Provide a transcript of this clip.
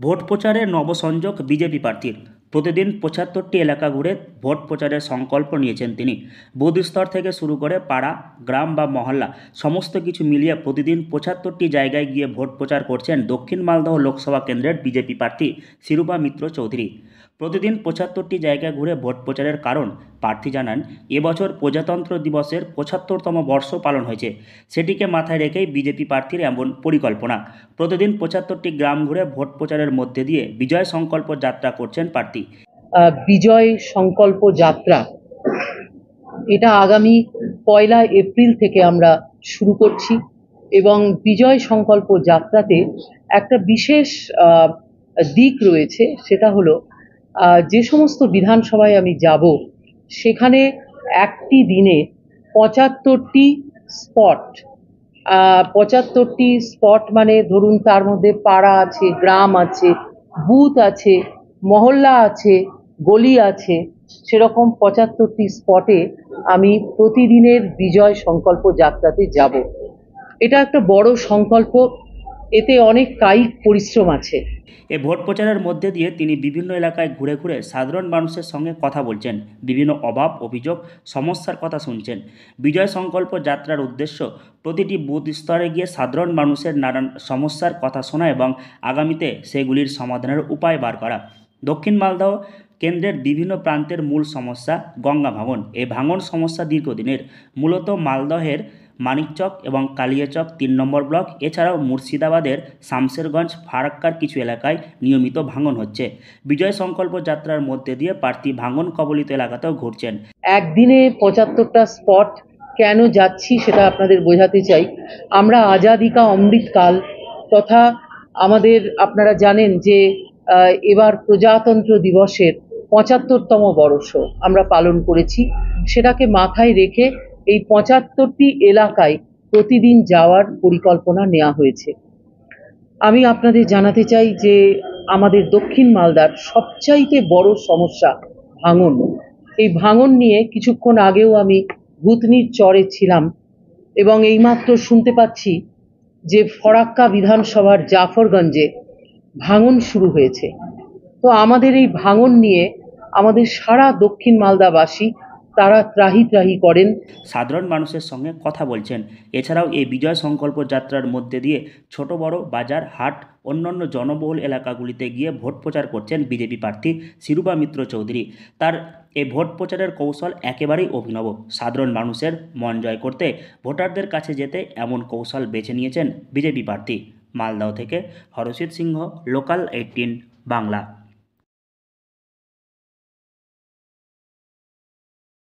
Vote প্রচারে নবসংযোগ BJP প্রার্থীর। প্রতিদিন ৭৫টি এলাকা ঘুরে ভোট প্রচারের সংকল্প নিয়েছেন তিনি। বুথ স্তর থেকে শুরু করে পাড়া, গ্রাম বা মহল্লা সমস্ত কিছু মিলিয়ে প্রতিদিন ৭৫টি জায়গায় গিয়ে ভোট প্রচার করছেন দক্ষিণ মালদহ লোকসভা কেন্দ্রের বিজেপি প্রার্থী শিরূপা মিত্র চৌধুরী। প্রতিদিন ৭৫টি জায়গা ঘুরে ভোট প্রচারের কারণ, প্রার্থী জানান, এবছর প্রজাতন্ত্র দিবসের ৭৫তম বর্ষ পালন হয়েছে। সেটিকে মাথায় রেখেই বিজেপি প্রার্থীর এমন পরিকল্পনা। প্রতিদিন ৭৫টি গ্রাম ঘুরে ভোট প্রচারের মধ্যে দিয়ে বিজয় সংকল্প যাত্রা করছেন প্রার্থী। বিজয় সংকল্প যাত্রা এটা আগামী ১লা এপ্রিল থেকে আমরা শুরু করছি এবং বিজয় সংকল্প যাত্রাতে একটা বিশেষ দিক রয়েছে। সেটা হলো যে সমস্ত বিধানসভায় আমি যাব সেখানে একটি দিনে ৭৫টি স্পট, ৭৫টি স্পট মানে ধরুন তার মধ্যে পাড়া আছে, গ্রাম আছে, বুথ আছে, মহল্লা আছে, গলি আছে, সেরকম ৭৫টি স্পটে আমি প্রতিদিনের বিজয় সংকল্প যাত্রাতে যাব। এটা একটা বড় সংকল্প, এতে অনেক কায়িক পরিশ্রম আছে। এ ভোট প্রচারের মধ্যে দিয়ে তিনি বিভিন্ন এলাকায় ঘুরে ঘুরে সাধারণ মানুষের সঙ্গে কথা বলছেন, বিভিন্ন অভাব, অভিযোগ, সমস্যার কথা শুনছেন। বিজয় সংকল্প যাত্রার উদ্দেশ্য প্রতিটি বুথ স্তরে গিয়ে সাধারণ মানুষের নানান সমস্যার কথা শোনা এবং আগামীতে সেগুলির সমাধানের উপায় বার করা। দক্ষিণ মালদহ কেন্দ্রের বিভিন্ন প্রান্তের মূল সমস্যা গঙ্গা ভাঙন। এই ভাঙন সমস্যা দীর্ঘদিনের, মূলত মালদহের মানিকচক এবং কালিয়াচক ৩ নম্বর ব্লক, এছাড়াও মুর্শিদাবাদের শামশেরগঞ্জ, ফারাক্কার কিছু এলাকায় নিয়মিত ভাঙন হচ্ছে। বিজয় সংকল্প যাত্রার মধ্যে দিয়ে প্রার্থী ভাঙন কবলিত এলাকাতেও ঘুরছেন। একদিনে ৭৫টা স্পট কেন যাচ্ছি সেটা আপনাদের বোঝাতে চাই। আমরা আজাদি কা অমৃতকাল তথা আমাদের, আপনারা জানেন যে এবার প্রজাতন্ত্র দিবসের ৭৫তম বর্ষ আমরা পালন করেছি। সেটাকে মাথায় রেখে এই ৭৫টি এলাকায় প্রতিদিন যাওয়ার পরিকল্পনা নেওয়া হয়েছে। আমি আপনাদের জানাতে চাই যে আমাদের দক্ষিণ মালদার সবচাইতে বড় সমস্যা ভাঙন। এই ভাঙন নিয়ে কিছুক্ষণ আগেও আমি ভূতনির চরে ছিলাম এবং এইমাত্র শুনতে পাচ্ছি যে ফরাক্কা বিধানসভার জাফরগঞ্জে ভাঙন শুরু হয়েছে। তো আমাদের এই ভাঙন নিয়ে আমাদের সারা দক্ষিণ মালদাবাসী তারা ত্রাহি ত্রাহি করেন। সাধারণ মানুষের সঙ্গে কথা বলছেন। এছাড়াও এই বিজয় সংকল্প যাত্রার মধ্যে দিয়ে ছোট বড় বাজার, হাট, অন্যান্য জনবহুল এলাকাগুলিতে গিয়ে ভোট প্রচার করছেন বিজেপি প্রার্থী শিরূপা মিত্র চৌধুরী। তার এই ভোট প্রচারের কৌশল একেবারেই অভিনব। সাধারণ মানুষের মন জয় করতে ভোটারদের কাছে যেতে এমন কৌশল বেছে নিয়েছেন বিজেপি প্রার্থী। মালদহ থেকে হরষিত সিংহ, লোকাল 18 বাংলা।